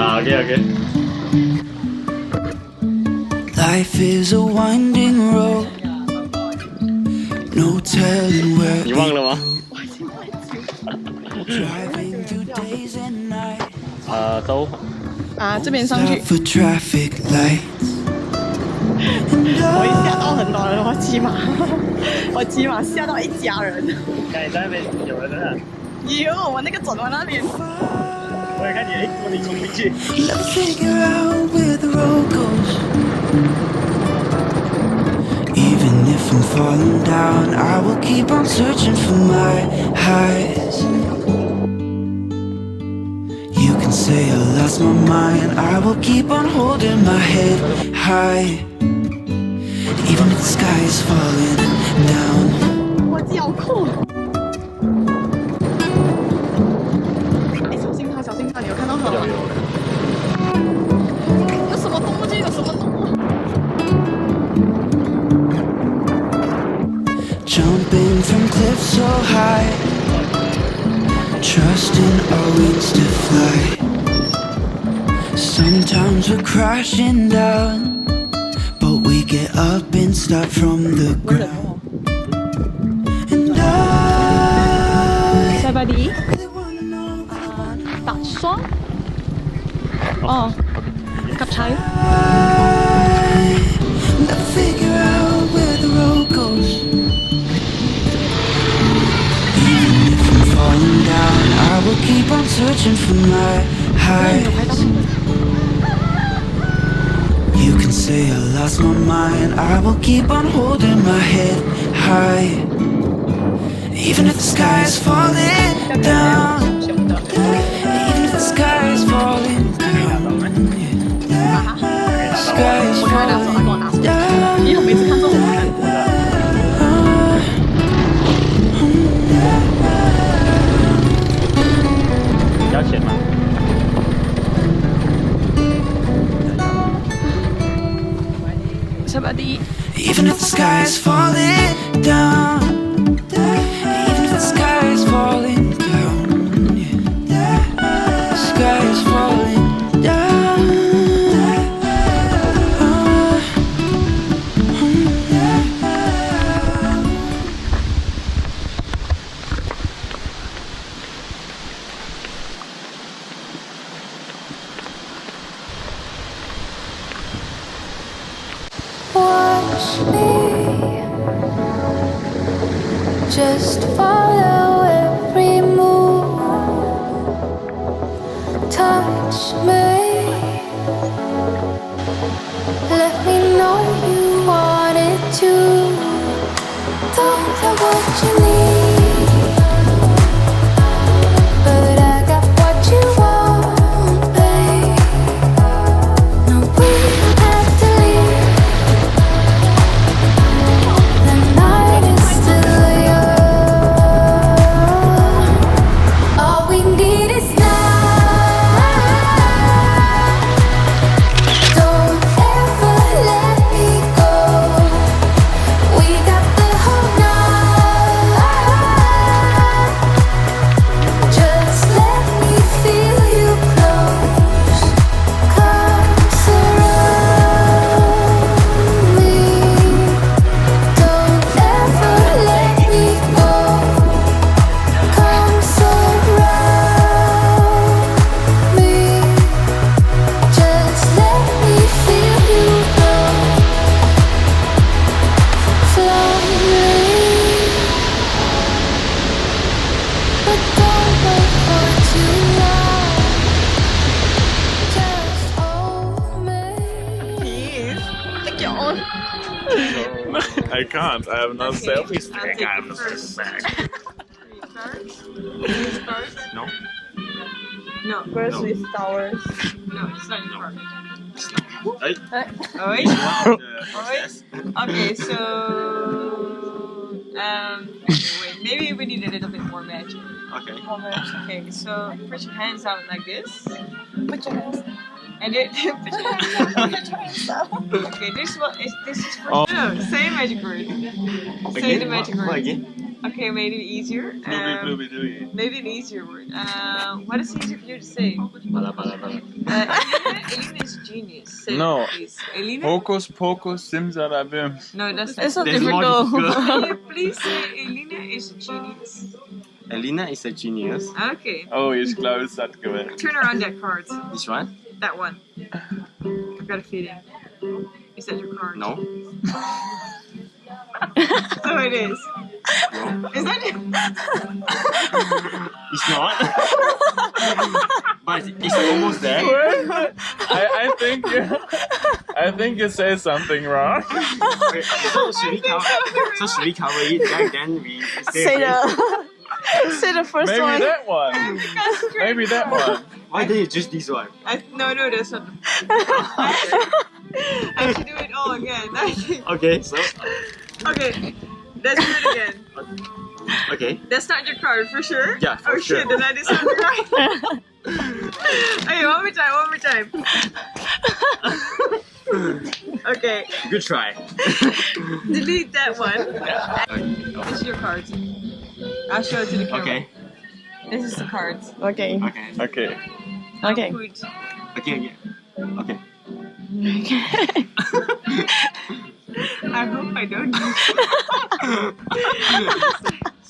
OK。Life is a winding road, no telling where 你忘了吗？ driving through days and nights. 走。这边上去。 For traffic lights. 我一吓到很多人，我骑马吓到一家人。看你在那边有人呢。有，我那个转弯那边。我也看你，你冲进去。Never figure out where the road goes. Even if I'm falling down, I will keep on searching for my highs. You can say I lost my mind, I will keep on holding my head high. Even if the sky is falling down. 我脚裤。哎，小心它，小心它！你有看到它吗？有。有什么动物就有什么动物。Jumping from cliffs so high, trusting our wings to fly. Sometimes we're crashing down, but we get up and start from the ground. And I 塞巴迪。打霜。哦，กับใช้ never figure out where the road goes. Even if I'm falling down, I will keep on searching for my highs. You can say I lost my mind, I will keep on holding my head high. Even if the sky is falling down, even if the sky is falling down, the sky is 我看他拿手，他跟我拿手。你好，每次看这种看。要钱吗？塞巴迪。 Even if the sky is falling down, even if the sky is falling down, the sky is falling down. Watch me, just follow every move. Touch me, let me know you want it too. Don't know what you need, but I got what you want, babe. No, we don't have to leave. The night is still young. All we need is now. Don't ever let me go. We got the whole night. Just let me feel you close. Come surround me. Don't ever let me go. Come surround me. Just let me feel you grow slowly. But don't wait for too long. Just hold me. Please, take your own. I can't. I have no selfie stick. I have no selfie bag. No. No, first with flowers. No, it's not in the park. Hey. Oi. Wow. Okay, so wait, maybe we need a little bit more magic. Okay. Okay, so put your hands out like this, Put your hands. and then put your hands out. Okay, this is for Oh. no, say a magic word. Say the magic What word. again? Okay, maybe easier. Blooby dooby. Maybe an easier word. What is easier for you to say? Bala bala bala. Elena is genius. Say it, No. please. Elena? Hocus pocus simsalabim. No, that's It's so There's more difficult. difficult. Can you please say Elena is a genius? Elena is a genius. Okay. Oh, ich glaube, es hat gewählt. Turn around that card. This one? That one. I've got a feeling. Is that your card? No. So it is. No. Is that it? It's not. But it's almost there. I think you say something wrong. Okay, so should we cover? So should we cover it? Then we Say the first Maybe one. that one. Concentrate. Maybe that one. Why did you choose this one? No, that's not. I should do it all again. I think. Okay, so Okay, let's do it again. okay. That's not your card for sure? Yeah, for oh sure. shit, then I did something right. Okay, one more time. Okay, Good try. delete that one. This is your cards. I'll show it to the camera. Okay. This is the cards. Okay. Okay. Okay. Okay. Put Okay. Okay. I hope I don't use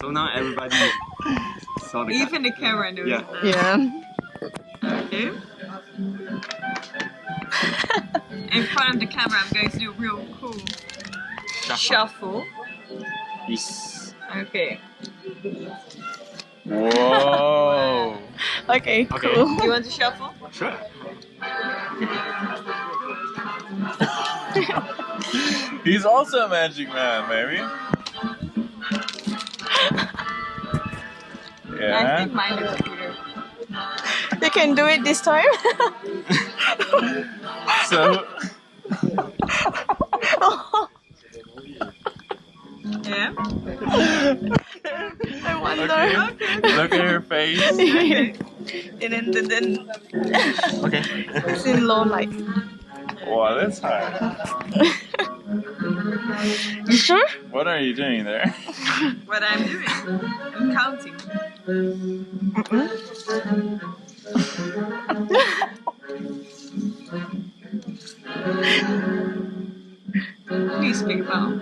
So now everybody saw the card. even the camera knows Yeah. that. Yeah. Okay. In front of the camera, I'm going to do real cool shuffle. Is Okay. Whoa. Okay. Okay. Cool. Do you want to shuffle? sure. He's also a magic man, maybe. I Yeah. think mine is computer. You can do it this time. So, Yeah. I wonder. okay. Look at her face. Okay. And then Okay. it's in low light. Wow, that's hard. You sure? What are you doing there? What I'm doing? I'm counting. Please pick a ball.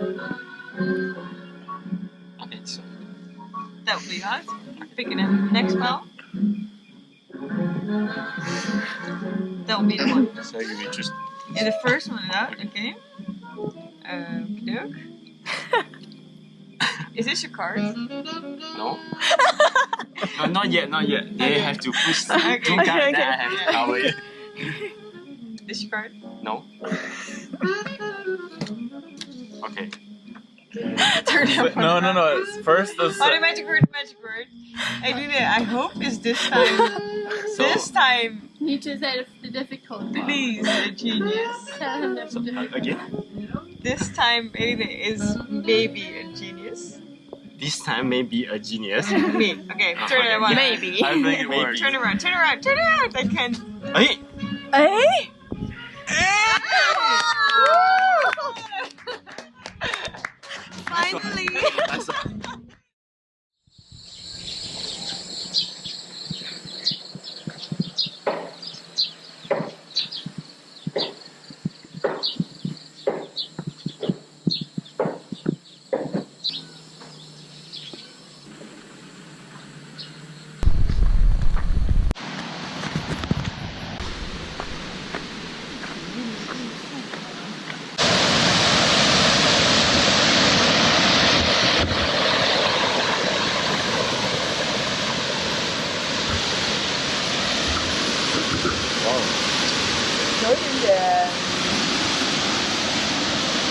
Okay. So That would be hard. Picking a next ball. That will be the one. so you just And the first one out, okay. Okey-doke. Is this your card? no. No, not yet. They have to push the Okay. two cards. Okay, Then I have to cover it. This your card? No. Okay. Turn it No. First, the Oh, the magic word. I did it. I hope it's this time. So This time, You just said the difficult one. please, a genius. Tell him the difficult. again. This time, it is maybe a genius. This time maybe a genius. Me. Okay, turn it around. Maybe. I think it works. Turn around. I can. Hey. Hey. Finally. That's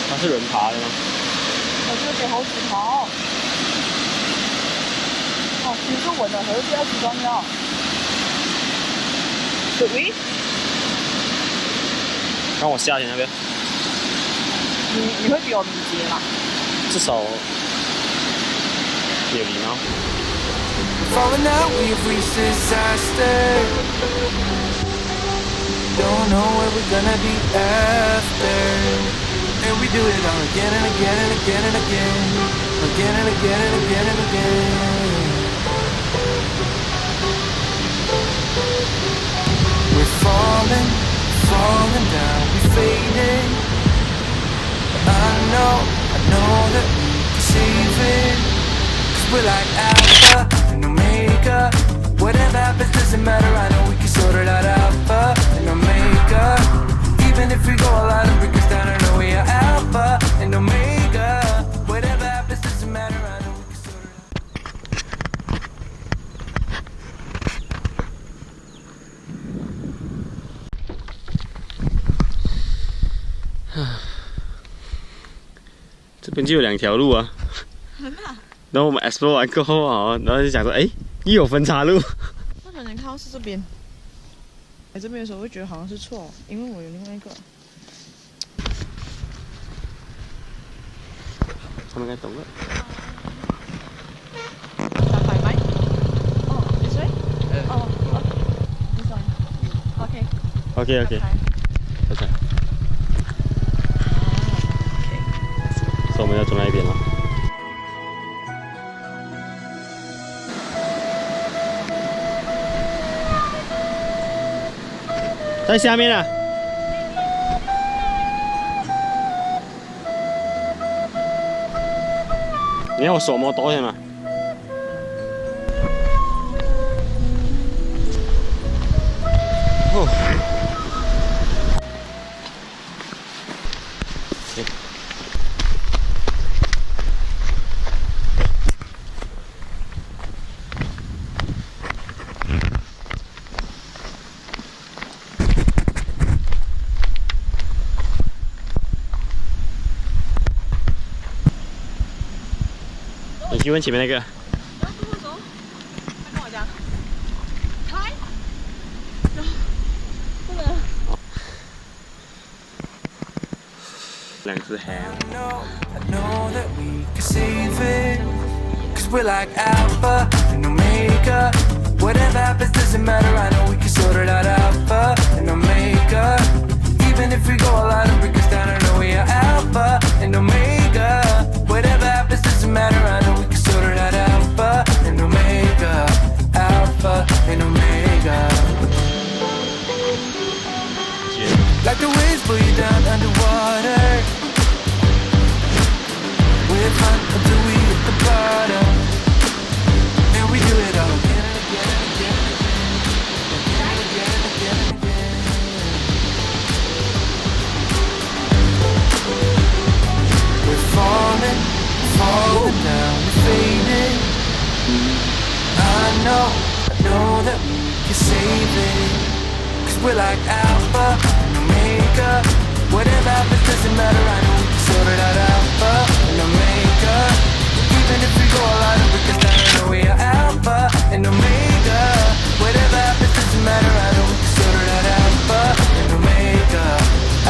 它是人爬的吗？我这个给猴子跑。哦，其实我的猴子要几张要？Should we？让我下去那边，你会比我敏捷吗？至少有礼貌。 Falling out, we've reached disaster. Don't know what we're gonna be after. And we do it all again and again and again and again. Again and again and again and again. We're falling, falling down, we're fading. I know that we can save it. 'Cause we're like Alpha and Omega. Whatever happens doesn't matter, I know we can sort it out. Alpha and Omega. Even if we go a lot of breakers down, I know we are Alpha and Omega. Whatever happens doesn't matter, I know we can sort it out. 这边就有2条路啊。然后我们 explore 完过后啊，然后就想说，哎，又有分岔路。我可能看到是这边，来这边的时候会觉得好像是错，因为我有另外一个。他们应该懂了。打牌ไหม哦，this way？哦，this one。OK。OK。拜拜。所以我们要走那一边了。在下面啊。你要我手摸多些嘛？哦。你去问前面那个。他跟我讲，开，不能。2只 ham。 I know that we can save it. 'Cause we're like Alpha and Omega. Whatever happens doesn't matter, I know we can sort it out. Alpha and Omega. Even if we go a lot of breakers down, I know we are Alpha and Omega. Whatever happens doesn't matter, I know we can sort it out. Alpha and Omega. Alpha and Omega. Like the waves pull you down underwater. We're fun until we hit the bottom. And we do it all again and again and again and again and again and again. We're falling, falling down, we're fading. I know that we can save it. 'Cause we're like Alpha and Omega. Whatever happens doesn't matter, I know we can sort it out. Alpha and Omega. Even if we go a lot of breakers down, I know we are Alpha and Omega. Whatever happens doesn't matter, I know we can sort it out. Alpha and Omega.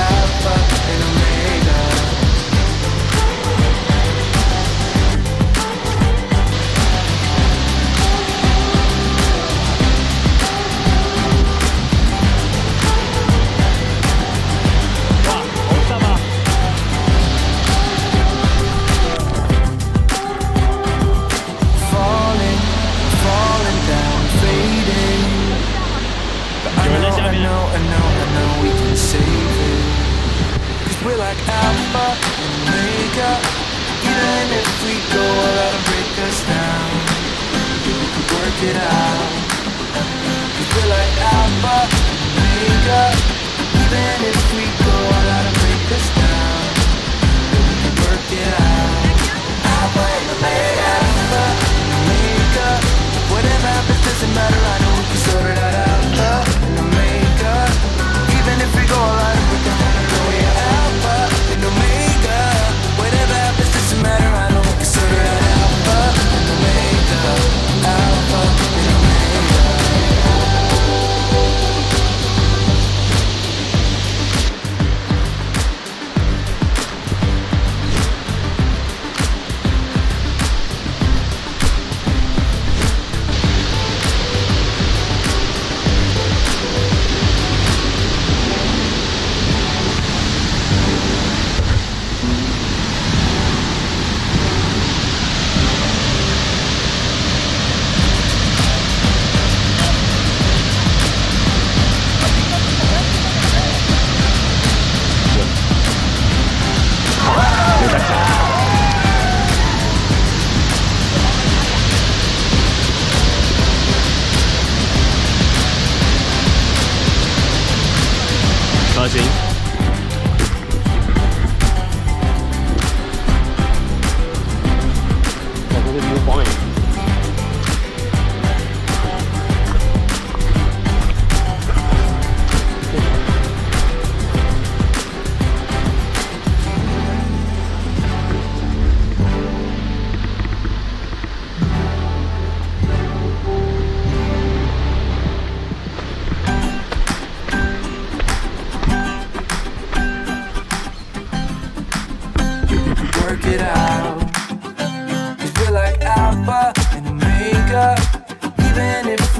Alpha and Omega. Falling, falling down, fading. But I know we can save it. 'Cause we're like Alpha and Omega. Even if we go all out and break us down, we can work it out. 'Cause we're like Alpha and Omega. Even if we go all out and break us down, we can work it out. Alpha and Omega. Alpha and Omega. Whatever happens doesn't matter, I know we can sort it out. Alpha and Omega. Even if we go all out and break us down, I know we are Alpha and Omega. Whatever happens doesn't matter, I know we can sort it out. Alpha and Omega. Alpha and Omega.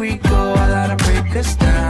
we go all out to break us down.